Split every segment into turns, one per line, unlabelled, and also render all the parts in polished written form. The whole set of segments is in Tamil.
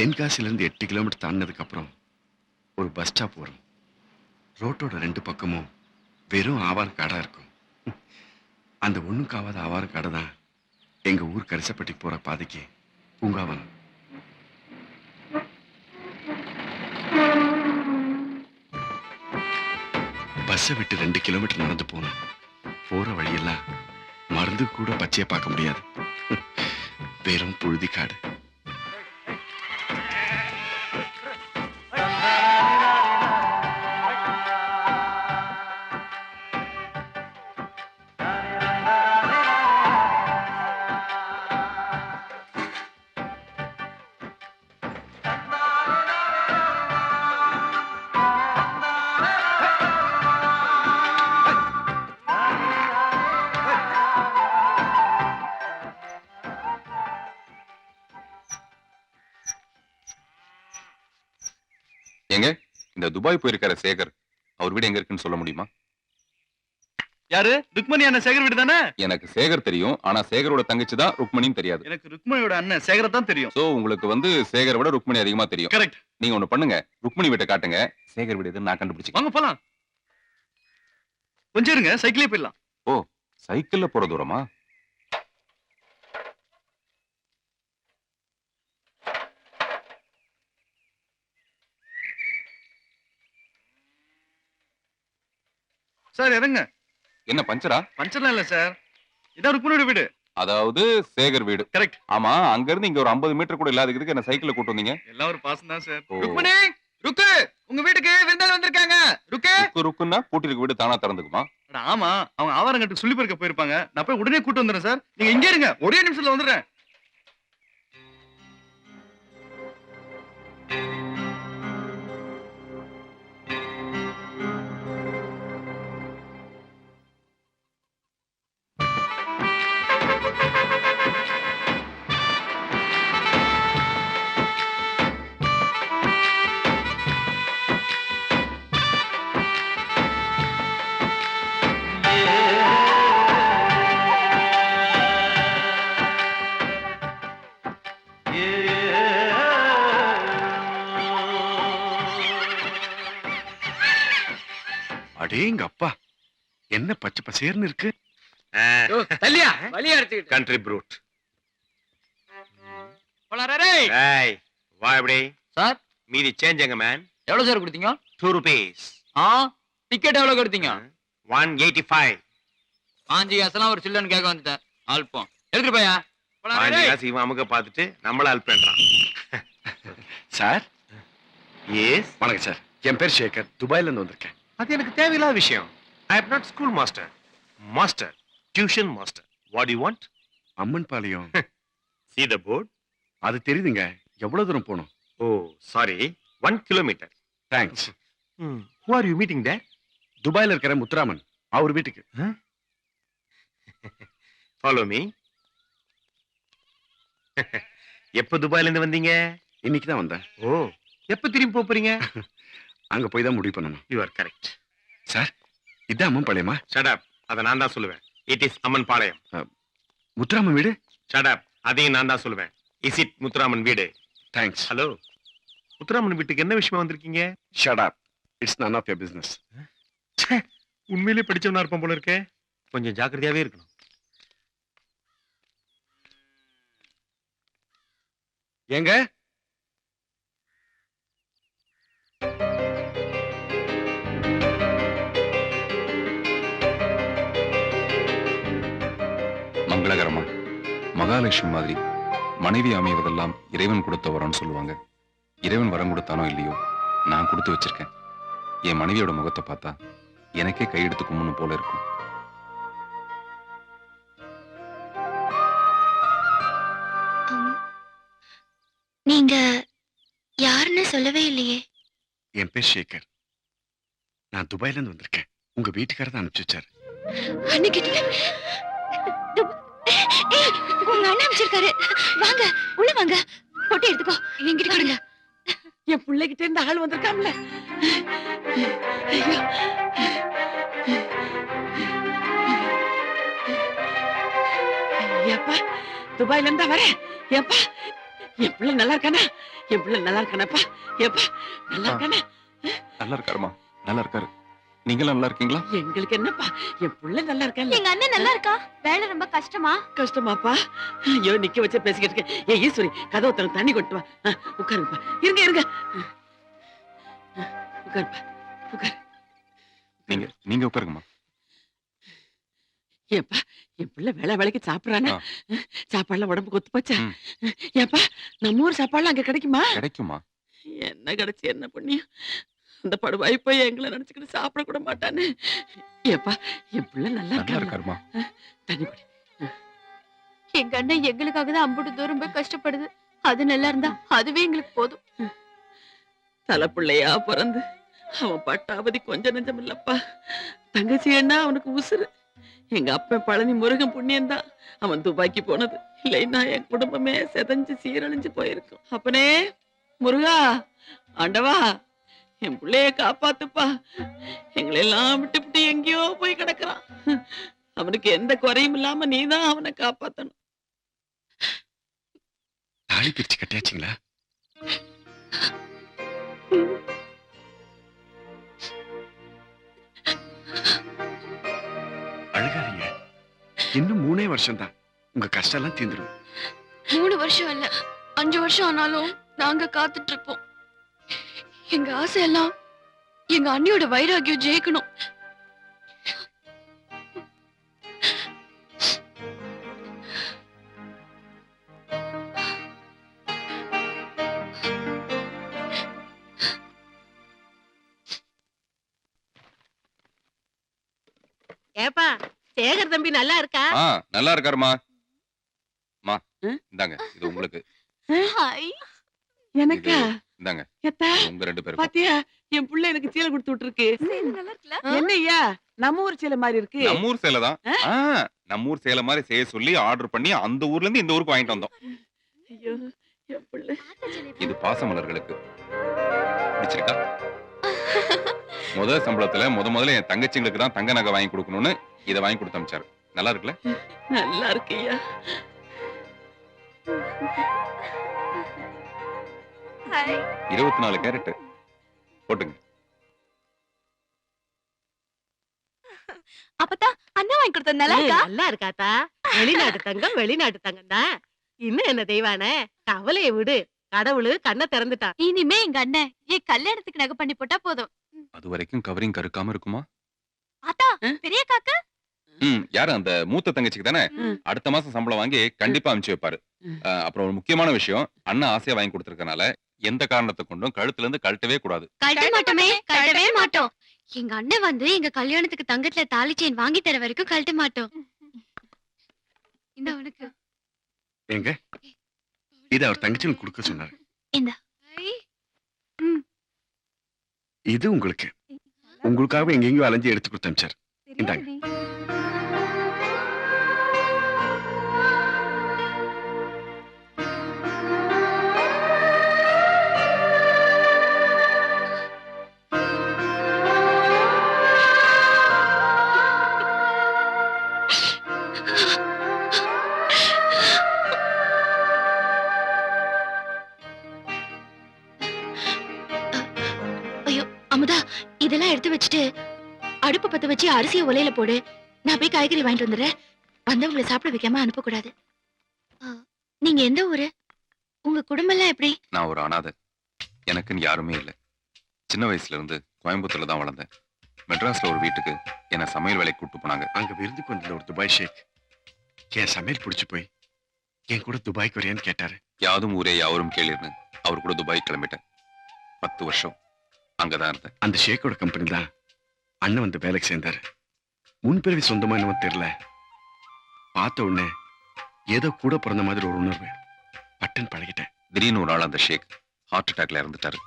தென்காசில இருந்து 8 கிலோமீட்டர் தாண்டினதுக்கு அப்புறம் ஒரு பஸ் ஸ்டாப் வரும். ரோட்டோட 2 பக்கமும் வெறும் ஆவாரம் காடா இருக்கும். அந்த ஒண்ணும் காவாத ஆவாரம் காடை தான் எங்க ஊர் கரிசப்பட்டிக்கு போற பாதைக்கு பூங்காவனம். பஸ்ஸை விட்டு 2 கிலோமீட்டர் நடந்து போனோம். போற வழியெல்லாம் மருந்து கூட பச்சையை பார்க்க முடியாது. வெறும் புழுதி காடு.
எங்க இந்த துபாய் போயிருக்கிற சேகர், அவர் வீடு எங்க இருக்குன்னு சொல்ல முடியுமா?
யாரு? ருக்மணி அண்ணன் சேகர் வீடு தானே?
எனக்கு சேகர் தெரியும், ஆனா சேகரோட தங்கச்சி தான் ருக்மணின்னு தெரியாது.
எனக்கு ருக்மணியோட அண்ணன் சேகரை தான் தெரியும்.
சோ உங்களுக்கு சேகரை விட ருக்மணி அதிகமா தெரியும்.
கரெக்ட்.
நீங்க ஒண்ணு பண்ணுங்க, ருக்மணி வீட்டை காட்டுங்க, சேகர் வீடு எதுன்னு நான் கண்டுபிடிச்சு.
வாங்க போலாம். கொஞ்சம் இருங்க, சைக்கிளே போயிடலாம்.
ஓ, சைக்கிள்ல போற தூரமா?
சார் இறங்க.
என்ன பஞ்சரா?
பஞ்சர்லாம் இல்ல சார், இதான் ருக்மணியோட வீடு.
அதாவது சேகர் வீடு.
கரெக்ட்.
ஆமா, அங்க இருந்து இங்க ஒரு 50 மீட்டர் கூட இல்லாததுக்கு என்ன சைக்கிள்ல கூட்டு வந்தீங்க?
எல்லாம் ஒரு பாசம் தான் சார்.
ஓ.
ருக்மணி, ருக்கு, உங்க வீட்டுக்கு விருந்தாளி வந்திருக்காங்க. ருக்கு.
ருக்குன்னா பூட்டிருக்கு வீடு தானா திறந்துக்குமா?
அட ஆமா, அவங்க ஆவாரங்கட்டுக்கு சொல்லி பெருக்க போயிருப்பாங்க. நான் போய் உடனே கூட்டு வந்துடுறேன் சார். நீங்க இங்கே இருங்க, ஒரே நிமிஷத்துல வந்துடுறேன்.
அடேங்க அப்பா, என்ன பச்சை பசேர்னு இருக்கு.
தல்லியா வலியா எடுத்துக்கிட்டு
கண்ட்ரி ப்ரூட்.
போலாரே.
ஏய் வா இப்படி.
சார்
மீதி சேஞ்ச் எங்க மேன்?
எவ்வளவு சார் கொடுத்தீங்க?
2 rupees.
டிக்கெட் எவ்வளவு கொடுத்தீங்க?
185.
பாஞ்சி காசெல்லாம் ஒரு சில்லன்னு கேட்க வந்துட்டேன். அல்பம் எடுத்துட்டு போயா.
பாஞ்சு காசு இவன் அமுக பார்த்துட்டு நம்மள ஹெல்ப் பண்றான்.
Sir
yes.
வணக்கம் சார், என் பேர் சேகர், துபாயில இருந்து வந்திருக்கேன்.
அது எனக்கு தேவையில்லாத விஷயம். I am not school master. Master, tuition master. What do you want?
Ammanpalayam.
See the board?
அது தெரியுதுங்க. எவ்வளவு தூரம் போகணும்?
Oh sorry, 1 kilometer.
Thanks.
Who are you meeting there?
துபாயில இருக்கிற முத்துராமன், அவர் வீட்டுக்கு.
Follow me. எப்ப துபாயில இருந்து வந்தீங்க?
இன்னைக்கு தான் வந்தேன்.
ஓ, எப்ப திரும்பி போறீங்க?
அங்க போய் தான் முடிவு பண்ணணும்.
You are correct.
சார், இதான் அம்மன் பாளையமா?
Shut up. அத நான் தான் சொல்லுவேன். It is அம்மன் பாளையம்.
முத்துராமன் வீடு?
Shut up. அதையும் நான் தான் சொல்லுவேன். Is it முத்துராமன் வீடு?
தேங்க்ஸ்.
ஹலோ, முத்துராமன் வீட்டுக்கு என்ன விஷயமா வந்திருக்கீங்க?
Shut up. It's none of your business.
உண்மையிலே படிச்சவனா இருப்பான் போல இருக்கே. கொஞ்சம் ஜாக்கிரதையாவே இருக்கணும்.
ஏங்க?
மங்களகரமா மகாலட்சுமி மாதிரி மனைவி அமைவதெல்லாம் இறைவன் கொடுத்த வரம்னு சொல்லுவாங்க. இறைவன் வரம் கொடுத்தானோ இல்லையோ, நான் கொடுத்து வச்சிருக்கேன். என் மனைவியோட முகத்தை பார்த்தா எனக்கே கையெடுத்து கும்பிடணும் போல இருக்கும்.
நீங்க யாருன்னு சொல்லவே இல்லையே.
என் பேர் சேகர். நான் துபாயில இருந்து வந்திருக்கேன். உங்க வீட்டுக்காரர் தான் அனுப்பிச்சு வச்சாரு.
அன்னைக்கு உங்க அண்ணன் அனுப்பிச்சிருக்காரு. வாங்க உள்ள வாங்க, போட்டு எடுத்துக்கோ. என்கிட்ட கொடுங்க.
என் பிள்ளைகிட்ட இருந்து ஆள் வந்திருக்காம்ல. ஐயோ, ஏப்பா துபாயில இருந்தா வரேன். ஏப்பா என் பிள்ளை நல்லா இருக்கானா? என் பிள்ளை நல்லா இருக்கானாப்பா? ஏப்பா நல்லா இருக்கானா?
நல்லா இருக்காருமா, நல்லா இருக்காரு. நீங்களும் நல்லா இருக்கீங்களா?
எங்களுக்கு என்னப்பா, என் பிள்ளை நல்லா இருக்கா?
எங்க அண்ணன் நல்லா இருக்கா? வேலை ரொம்ப கஷ்டமா?
கஷ்டமாப்பா? ஐயோ நிக்க வச்சு பேசிக்கிட்டு இருக்கேன். ஏ ஈஸ்வரி, கதவை திறந்து தண்ணி கொண்டு வா. உட்காருப்பா, இருங்க இருங்க. உட்காருப்பா, உட்காரு.
நீங்க உட்காருங்கம்மா.
ஏப்பா என் பிள்ளை வேலைக்கு சாப்பிடறானா?
ஆ.
சாப்பாடுலாம் உடம்புக்கு ஒத்து போச்சா?
ம்.
ஏப்பா நம்ம ஊர் சாப்பாடுலாம் அங்க கிடைக்குமா?
கிடைக்குமா?
என்ன கிடைச்சு என்ன புண்ணியம்? அந்த படுவாய் போய் எங்களை நினைச்சுக்கிட்டு சாப்பிட கூட மாட்டானே. ஏப்பா என் பிள்ளை நல்லா
நல்லா
இருக்கா?
இருக்காருமா.
தண்ணி குடி.
எங்க அண்ணன் எங்களுக்காக தான் அம்புட்டு தூரம் போய் கஷ்டப்படுது. அது நல்லா இருந்தா அதுவே எங்களுக்கு போதும்.
தலை பிள்ளையா பிறந்து அவன் பட்டாவதி கொஞ்சம் நெஞ்சம் இல்லப்பா. தங்கச்சி என்ன அவனுக்கு உசுறு. எங்க அப்பன் பழனி முருகன் புண்ணியம்தான் அவன் துபாய்க்கு போனது. இல்லைன்னா என் குடும்பமே செதஞ்சு சீரழிஞ்சு போயிருக்கும். அப்பனே முருகா, ஆண்டவா என் பிள்ளைய காப்பாத்துப்பா. எங்களை எல்லாம் விட்டு எங்கேயோ போய் கிடக்குறான். அவனுக்கு எந்த குறையும் இல்லாம நீதான் அவனை காப்பாத்தணும்.
தாலி பிரிச்சு கட்டியாச்சுங்களா? அழுகாதீங்க. இன்னும் 3 வருஷம் தான். உங்க கஷ்டம் எல்லாம் தீந்துடும்.
3 வருஷம் இல்ல, 5 வருஷம் ஆனாலும் நாங்க காத்துட்டு இருப்போம். எங்க ஆசை எல்லாம் எங்க அண்ணியோட வைராகியம் ஜெயிக்கணும்.
ஏப்பா சேகர் தம்பி நல்லா இருக்கா?
நல்லா இருக்காருமா. மா
ம்?
இந்தாங்க, இது உங்களுக்கு.
ஹாய்.
எனக்கா?
இந்தாங்க,
எத்தா
இது உங்க 2 பேருக்கும்.
பாத்தியா என் புள்ள எனக்கு சீலை கொடுத்து விட்டுருக்கு.
நல்லா இருக்குல்ல?
என்னய்யா நம்ம ஊர் சீலை மாதிரி இருக்கு.
நம்ம ஊர் சேலை தான். நம்ம ஊர் சேலை மாதிரி செய்ய சொல்லி ஆர்டர் பண்ணி அந்த ஊர்ல இருந்து இந்த ஊருக்கு வாங்கிட்டு வந்தோம்.
ஐயோ என் புள்ள.
இது பாசமலர்களுக்கு. பிடிச்சிருக்கா? முதல் சம்பளத்துல முதல்ல என் தங்கச்சிங்களுக்கு தான் தங்க நகை வாங்கி கொடுக்கணும்னு இதை வாங்கி கொடுத்து அனுப்பிச்சாரு. நல்லா இருக்குல்ல?
நல்லா இருக்குய்யா.
24 கேரட் போட்டுங்க.
அப்பதா அண்ணா வாங்கி கொடுத்தது நல்லா இருக்கா?
நல்லா இருக்காத்தா? வெளிநாட்டு தங்கம் தான். இன்னும் என்ன தெய்வானே, கவலையை விடு. கடவுளு கண்ணை திறந்துட்டான்.
இனிமே எங்க அண்ணன் என் கல்யாணத்துக்கு நகை பண்ணி போட்டா போதும்.
அது வரைக்கும் கவரிங் கருக்காம இருக்குமா?
ஆத்தா, பெரிய காக்கா
யாரு? அந்த மூத்த தங்கச்சிக்கு தானே?
ம்.
அடுத்த மாசம் சம்பளம் வாங்கி கண்டிப்பா அனுப்பிச்சு வைப்பாரு.
ம்.
அப்புறம் ஒரு முக்கியமான விஷயம், அண்ணன் ஆசையா வாங்கி கொடுத்திருக்கனால எந்த காரணத்தை கொண்டும் கழுத்துல இருந்து கழட்டவே கூடாது.
கழட்ட மாட்டோமே, கழட்டவே மாட்டோம். எங்க அண்ணன் வந்து எங்க கல்யாணத்துக்கு தங்கத்துல தாலி செயின் வாங்கி தர வரைக்கும் கழட்ட மாட்டோம். இந்த உனக்கு
எங்க இது அவர் தங்கச்சிகளுக்கு கொடுக்க சொன்னாரு.
இந்த
இது உங்களுக்கு. உங்களுக்காக எங்கெங்கயோ அலைஞ்சு எடுத்து கொடுத்து அனுப்பிச்சாரு. இந்தாங்க.
அமுதா, இதெல்லாம் எடுத்து வச்சுட்டு அடுப்பு பத்த வச்சு அரிசியை உலையில போடு. நான் போய் காய்கறி வாங்கிட்டு வந்துடுறேன். வந்தவங்களை சாப்பிட வைக்காம அனுப்பக்கூடாது. நீங்க எந்த ஊரு? உங்க குடும்பம் எல்லாம் எப்படி?
நான் ஒரு அனாதை. எனக்குன்னு யாருமே இல்லை. சின்ன வயசுல இருந்து கோயம்புத்தூர்ல தான் வளர்ந்தேன். மெட்ராஸ்ல ஒரு வீட்டுக்கு என்ன சமையல் வேலைக்கு கூட்டு போனாங்க.
அங்க விருந்துக்கு வந்தது ஒரு துபாய் ஷேக். என் சமையல் பிடிச்சு போய் என் கூட துபாய்க்கு வரையான்னு கேட்டாரு.
யாதும் ஊரே யாவரும் கேளிர்னு அவர் கூட துபாய் கிளம்பிட்டேன். 10 வருஷம் அங்கதான் இருந்தேன்.
அந்த ஷேக்கோட கம்பெனி தான் அண்ணன் வந்து வேலைக்கு சேர்ந்தாரு. முன்பிறவி சொந்தமா என்னவோ தெரியல, பார்த்த உடனே ஏதோ கூட பிறந்த மாதிரி ஒரு உணர்வு. பட்டன் பழகிட்டேன்.
திடீர்னு ஒரு நாள் அந்த ஷேக் ஹார்ட் அட்டாக்ல இறந்துட்டாரு.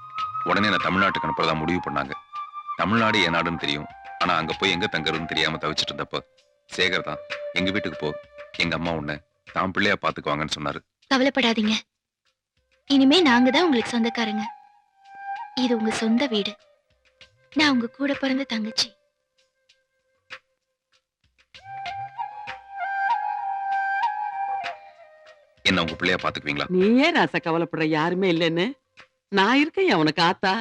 உடனே நான் தமிழ்நாட்டுக்கு அனுப்புறதா முடிவு பண்ணாங்க. தமிழ்நாடு என் நாடுன்னு தெரியும், ஆனா அங்க போய் எங்க தங்குறதுன்னு தெரியாம தவிச்சிட்டு இருந்தப்ப சேகர் தான் எங்க வீட்டுக்கு போ, எங்க அம்மா உன்னை தான் பிள்ளையா பாத்துக்குவாங்கன்னு சொன்னாரு.
கவலைப்படாதீங்க, இனிமே நாங்க தான் உங்களுக்கு சொந்தக்காரங்க. இது உங்க சொந்த வீடு. நான் உங்க கூட பிறந்த தங்கச்சி.
என்ன உங்க பிள்ளையா பாத்துக்குவீங்களா?
நீ ஏன் ராசா கவலைப்படுற? யாருமே இல்லைன்னு நான் இருக்கேன் உனக்கு ஆத்தா.